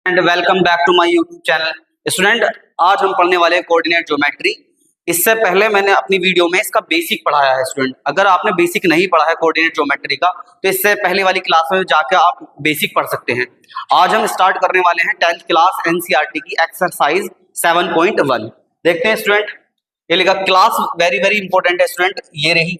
And welcome back to my YouTube channel. Student, आज हम पढ़ने वाले हैं कोऑर्डिनेट ज्योमेट्री। इससे पहले मैंने अपनी वीडियो में इसका बेसिक पढ़ाया है। स्टूडेंट, अगर आपने बेसिक नहीं पढ़ा है कोऑर्डिनेट ज्योमेट्री का तो इससे पहले वाली क्लास में जाकर आप बेसिक पढ़ सकते हैं। आज हम स्टार्ट करने वाले हैं 10th क्लास एनसीईआरटी की एक्सरसाइज 7.1। देखते हैं स्टूडेंट, ये लिखा क्लास वेरी इंपॉर्टेंट है स्टूडेंट। ये रही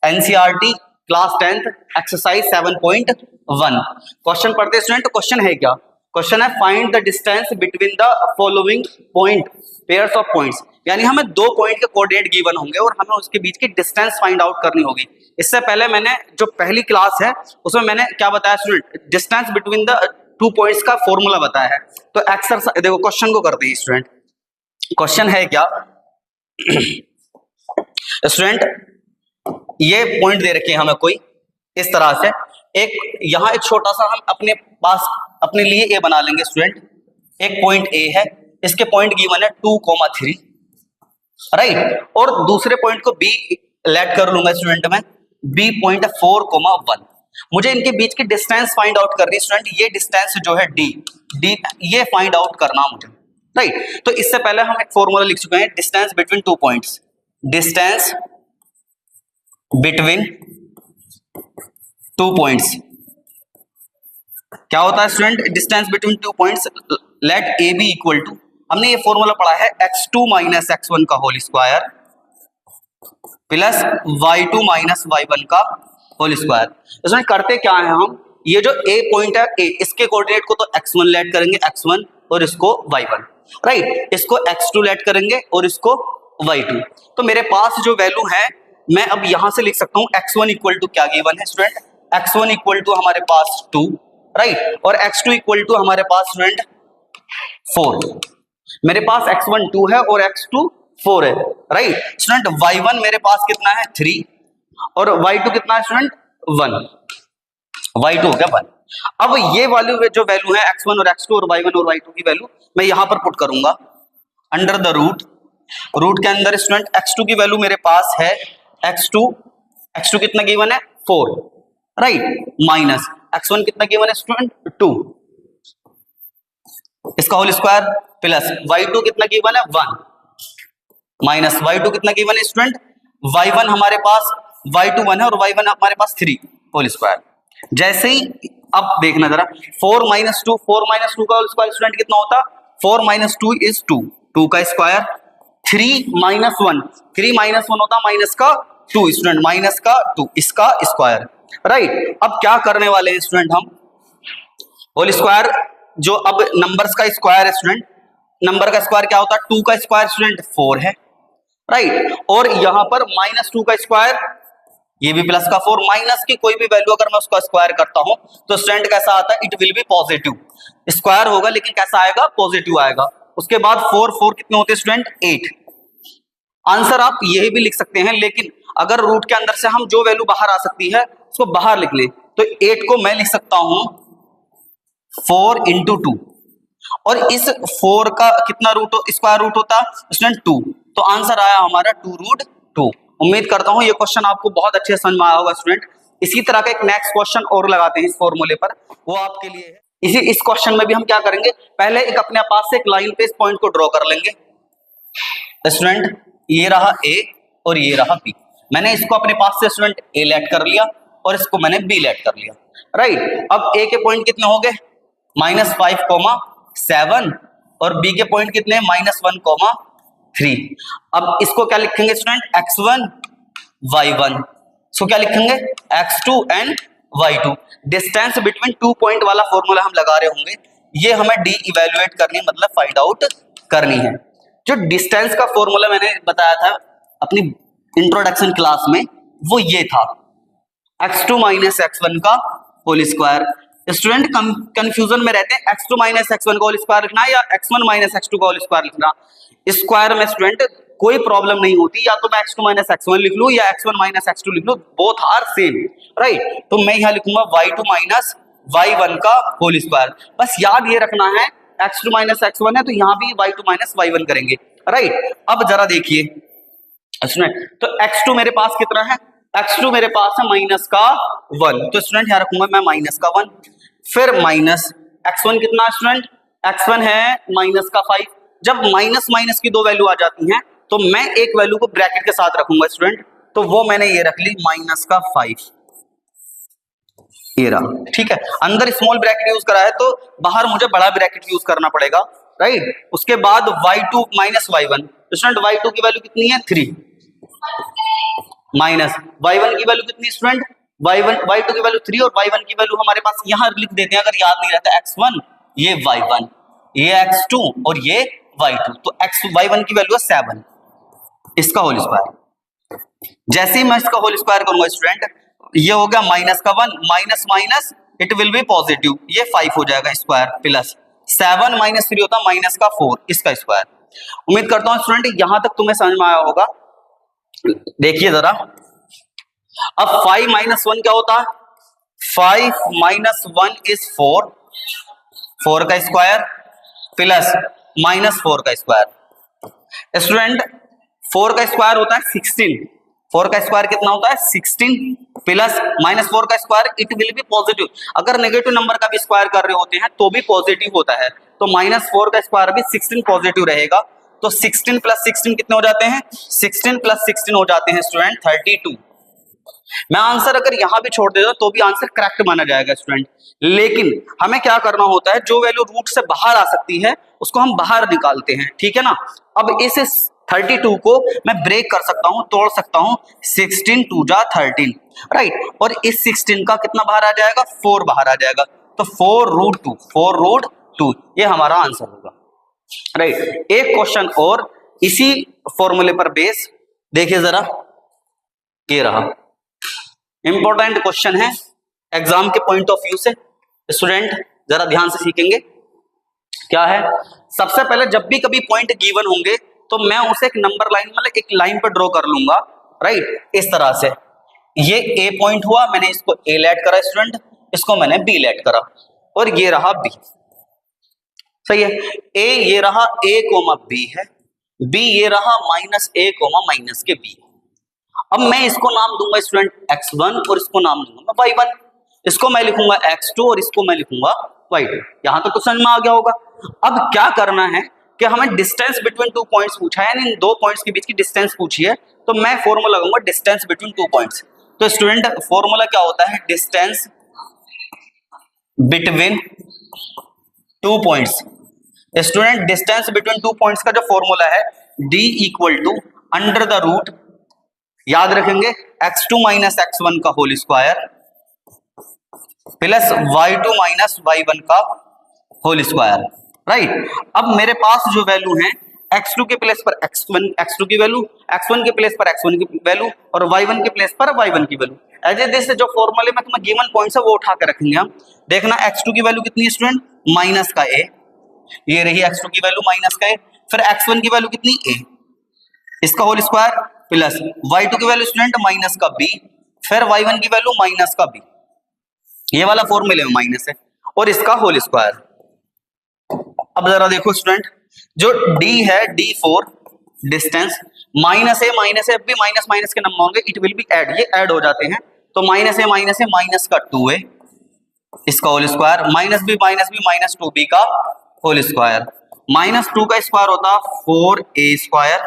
NCERT class 10th exercise 7.1। Question पढ़ते हैं स्टूडेंट। क्वेश्चन है क्या? क्वेश्चन है find the distance between the following point pairs of points. यानी हमें दो पॉइंट के कोऑर्डिनेट गिवन होंगे और हमें उसके बीच की डिस्टेंस फाइंड आउट करनी होगी। इससे पहले मैंने जो पहली क्लास है उसमें मैंने क्या बताया student? Distance between the two points का फॉर्मूला बताया है। तो एक्सरसाइज देखो, क्वेश्चन को करते हैं स्टूडेंट। क्वेश्चन है क्या स्टूडेंट? ये पॉइंट दे रखे हैं हमें कोई इस तरह से, एक यहां एक छोटा सा हम अपने पास अपने लिए ए बना लेंगे स्टूडेंट। एक पॉइंट ए है, इसके पॉइंट गिवन है 2,3, राइट। और दूसरे पॉइंट को बी लेट कर लूंगा स्टूडेंट मैं, बी पॉइंट है 4,1। मुझे इनके बीच की डिस्टेंस फाइंड आउट करनी है स्टूडेंट। ये डिस्टेंस जो है डी ये फाइंड आउट करना मुझे, राइट। तो इससे पहले हम एक फॉर्मूला लिख चुके हैं, distance between two points. Distance between two points क्या होता है student? Distance between two points let A B equal to, हमने ये फॉर्मूला पढ़ा है x2 माइनस x1 का whole square plus y2 minus y1 का होल स्क्वायर। इसमें करते क्या है हम, ये जो ए पॉइंट है ए, इसके कोऑर्डिनेट को तो x1 लेट करेंगे x1 और इसको y1, राइट। इसको x2 लेट करेंगे और इसको y2। तो मेरे पास जो वैल्यू है मैं अब यहां से लिख सकता हूं x1 इक्वल टू क्या गिवन है स्टूडेंट? x1 इक्वल टू हमारे पास 2, राइट। और x2 इक्वल टू हमारे पास स्टूडेंट 4। मेरे पास x1 2 है और x2 4 है, राइट। स्टूडेंट y1 मेरे पास कितना है 3 और y2 कितना है स्टूडेंट 1। y2 हो गया 1। अब ये वैल्यू जो वैल्यू है x1 और x2 और y1 और y2 की वैल्यू मैं यहां पर पुट करूंगा अंडर द रूट के अंदर स्टूडेंट x2 की वैल्यू मेरे पास है x2 कितना गिवन है 4, राइट, माइनस x1 कितना गिवन है स्टूडेंट 2, इसका होल स्क्वायर प्लस y2 कितना गिवन है 1 माइनस y2 कितना गिवन है स्टूडेंट y1 हमारे पास y2 1 है और y1 हमारे पास 3 होल स्क्वायर। जैसे ही अब देखना जरा 4 माइनस 2 का होल स्क्वायर स्टूडेंट कितना होता? 4 माइनस 2 इज 2 का स्क्वायर। 3 माइनस 1 होता माइनस का 2 स्टूडेंट, माइनस का 2 इसका स्क्वायर, राइट। अब क्या करने वाले हैं स्टूडेंट हम? होल स्क्वायर जो अब नंबर्स का स्क्वायर है स्टूडेंट, नंबर का स्क्वायर क्या होता है? 2 का स्क्वायर स्टूडेंट 4 है, राइट। और यहां पर माइनस 2 का स्क्वायर, ये भी प्लस का 4, माइनस की कोई भी वैल्यू अगर मैं उसका स्क्वायर करता हूं तो स्टूडेंट कैसा आता है? It will be positive. Square होगा लेकिन कैसा आएगा? पॉजिटिव आएगा। उसके बाद 4 कितने होते हैं स्टूडेंट 8। आंसर आप यही भी लिख सकते हैं, लेकिन अगर रूट के अंदर से हम जो वैल्यू बाहर आ सकती है उसको बाहर लिख ले तो 8 को मैं लिख सकता हूं 4 इंटू 2, और इस 4 का कितना स्क्वायर रूट होता स्टूडेंट 2। तो आंसर आया हमारा 2√2। उम्मीद करता हूं ये क्वेश्चन आपको बहुत अच्छे से समझ में आया होगा स्टूडेंट। इसी तरह का एक नेक्स्ट क्वेश्चन और लगाते हैं इस फॉर्मूले पर, वो आपके लिए है। इस क्वेश्चन में भी हम क्या करेंगे, पहले एक अपने पास से एक लाइन पे इस पॉइंट को ड्रॉ कर लेंगे स्टूडेंट। ये रहा ए और ये रहा बी। मैंने इसको अपने पास से स्टूडेंट ए लेट कर लिया और इसको मैंने बी लेट कर लिया, राइट। अब ए के पॉइंट कितने हो गए? -5,7 और बी के पॉइंट कितने? -1,3। अब इसको क्या लिखेंगे स्टूडेंट? x1 y1। सो क्या लिखेंगे? x2 and y2। Distance between two point वाला फॉर्मूला हम लगा रहे होंगे, ये हमें डी इवेल्युएट करनी, मतलब फाइंड आउट करनी है। जो डिस्टेंस का फॉर्मूला मैंने बताया था अपनी इंट्रोडक्शन क्लास में, वो ये था x2 माइनस x1 का होल स्क्वायर। स्टूडेंट कंफ्यूजन में रहते हैं x2 माइनस x1 का होल स्क्वायर लिखना या x1 माइनस x2 का होल स्क्वायर लिखना। स्क्वायर में स्टूडेंट कोई प्रॉब्लम नहीं होती, या तो मैं x2 माइनस x1 लिख लूं या x1 माइनस x2 लिख लूं, बोथ आर सेम, राइट। तो मैं यहां लिखूंगा y2 माइनस y1 का होल स्क्वायर। बस याद ये रखना है x2 माइनस x1 है तो यहां भी y2 माइनस y1 करेंगे, राइट। अब जरा देखिए स्टूडेंट, तो x2 मेरे पास कितना है? x2 मेरे पास है माइनस का 1, तो स्टूडेंट यहां रखूंगा मैं माइनस का 1। फिर माइनस x1 कितना स्टूडेंट? x1 है माइनस का 5। जब माइनस माइनस की दो वैल्यू आ जाती हैं तो मैं एक वैल्यू को ब्रैकेट के साथ रखूंगा स्टूडेंट, तो वो मैंने ये रख ली माइनस का 5, ये रहा। ठीक है, अंदर स्मॉल ब्रैकेट यूज करा है तो बाहर मुझे बड़ा ब्रैकेट यूज करना पड़ेगा, राइट। उसके बाद y2 minus y1, student y2 की वैल्यू कितनी है 3, माइनस y1 की वैल्यू कितनी स्टूडेंट, y2 की वैल्यू 3 और y1 की वैल्यू हमारे पास यहां लिख देते हैं अगर याद नहीं रहता, x1 ये y1 ये x2 और ये y2, तो y1 की वैल्यू है 7, इसका होल स्क्वायर। जैसे ही मैं इसका होल स्क्वायर करूंगा स्टूडेंट, ये हो गया माइनस का 1, minus minus it will be positive, ये 5 हो जाएगा स्क्वायर, प्लस 7 माइनस 3 होता है माइनस का 4, इसका स्क्वायर। उम्मीद करता हूं स्टूडेंट यहां तक तुम्हें समझ में आया होगा। देखिए जरा, अब 5 माइनस 1 क्या होता है, 5 माइनस 1 इज 4, 4 का स्क्वायर प्लस माइनस 4 का स्क्वायर। स्टूडेंट 4 का स्क्वायर होता है 16, 4 का स्क्वायर कितना होता है 16 प्लस माइनस 4 का square it will be positive. अगर नेगेटिव नंबर का भी स्क्वायर कर रहे होते हैं तो भी पॉजिटिव होता है, तो माइनस 4 का स्क्वायर भी 16 पॉजिटिव रहेगा, तो 16 प्लस 16 कितने हो जाते हैं, 16 प्लस 16 हो जाते हैं स्टूडेंट 32। मैं आंसर अगर यहां भी छोड़ देता तो भी आंसर करेक्ट माना जाएगा स्टूडेंट, लेकिन हमें क्या करना होता है, जो वैल्यू रूट से बाहर आ सकती है उसको हम बाहर निकालते हैं, ठीक है ना। अब इस 32 को मैं ब्रेक कर सकता हूं, तोड़ सकता हूं, 16 2 जा 13, राइट, और इस 16 का कितना बाहर आ जाएगा, 4 बाहर आ जाएगा, तो 4√2 ये हमारा आंसर होगा, राइट। एक क्वेश्चन और इसी फॉर्मूले पर बेस देखिए जरा, ये रहा इंपॉर्टेंट क्वेश्चन है एग्जाम के पॉइंट ऑफ व्यू से, स्टूडेंट जरा ध्यान से सीखेंगे। क्या है, सबसे पहले जब भी कभी पॉइंट गिवन होंगे तो मैं उसे एक नंबर लाइन मतलब एक लाइन पर ड्रॉ कर लूंगा, राइट, इस तरह से। ये ए पॉइंट हुआ, मैंने इसको ए लेट करा स्टूडेंट, इसको मैंने बी लेट करा, और ये रहा बी, सही है। ए ये रहा ए कोमा बी है, बी ये रहा माइनस ए कोमा माइनस के बी। अब मैं इसको नाम दूंगा स्टूडेंट x1 और इसको नाम दूंगा y1, इसको मैं लिखूंगा x2 और इसको मैं लिखूंगा y2। यहां तक तो समझ में आ गया होगा। अब क्या करना है कि हमें डिस्टेंस बिटवीन 2 पॉइंट्स पूछा है, यानी इन 2 पॉइंट्स के बीच की डिस्टेंस पूछी है, तो मैं फॉर्मूला लगाऊंगा डिस्टेंस बिटवीन 2 पॉइंट्स। तो स्टूडेंट फॉर्मूला क्या होता है, distance between 2 points. Student distance between 2 points का जो फॉर्मूला है d equal to under the root, याद रखेंगे x2 माइनस x1 का whole square plus y2 minus y1 का होल स्क्वायर, राइट। अब मेरे पास जो वैल्यू है x2 के प्लेस पर x1 x2 की वैल्यू, x1 के प्लेस पर x1 की वैल्यू और y1 के प्लेस पर y1 की वैल्यू। एज ए दिस जो फॉर्मूले में तुम्हें गिवन पॉइंट्स है वो उठा के रखेंगे हम। देखना x2 की वैल्यू कितनी है स्टूडेंट, माइनस का a, ये रही x2 की वैल्यू माइनस का a, फिर x1 की वैल्यू कितनी a, इसका होल स्क्वायर प्लस y2 की वैल्यू स्टूडेंट माइनस का b, फिर y1 की वैल्यू माइनस का b, ये वाला फॉर्मूले में माइनस है, और इसका होल स्क्वायर। अब जरा देखो स्टूडेंट, जो d है d4 डिस्टेंस, माइनस है भी माइनस माइनस के नंबर होंगे, इट विल बी ऐड, ये ऐड हो जाते हैं, तो माइनस है माइनस का 2a, इसका whole square, minus b minus 2b का होल स्क्वायर, माइनस 2 का स्क्वायर होता 4a स्क्वायर,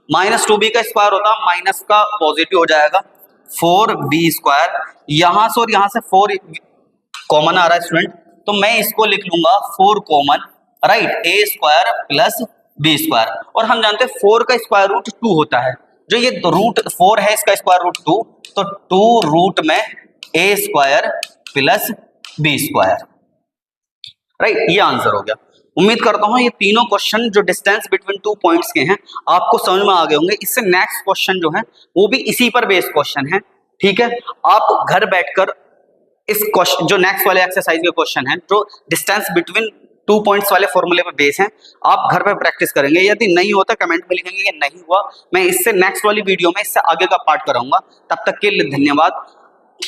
माइनस 2b का स्क्वायर होता माइनस का पॉजिटिव हो जाएगा 4b स्क्वायर, यहां से और यहां से 4 कॉमन आ रहा है स्टूडेंट, तो मैं इसको लिख लूंगा 4 common, right, a square plus b square. और हम जानते हैं 4 का स्क्वायर रूट 2 होता है, जो ये रूट 4 है इसका स्क्वायर रूट 2, तो 2 रूट में a square plus b square, right, ये आंसर हो गया। उम्मीद करता हूं ये तीनों क्वेश्चन जो डिस्टेंस बिटवीन 2 पॉइंट्स के हैं आपको समझ में आ गए होंगे। इससे नेक्स्ट क्वेश्चन जो है वो भी इसी पर बेस्ड क्वेश्चन है, ठीक है। आप घर बैठकर इस क्वेश्चन जो नेक्स्ट वाले एक्सरसाइज के क्वेश्चन है जो डिस्टेंस बिटवीन 2 पॉइंट्स वाले फॉर्मूले पर बेस हैं, आप घर पे प्रैक्टिस करेंगे। यदि नहीं होता कमेंट में लिखेंगे कि नहीं हुआ, मैं इससे नेक्स्ट वाली वीडियो में इससे आगे का पार्ट कराऊंगा। तब तक के लिए धन्यवाद।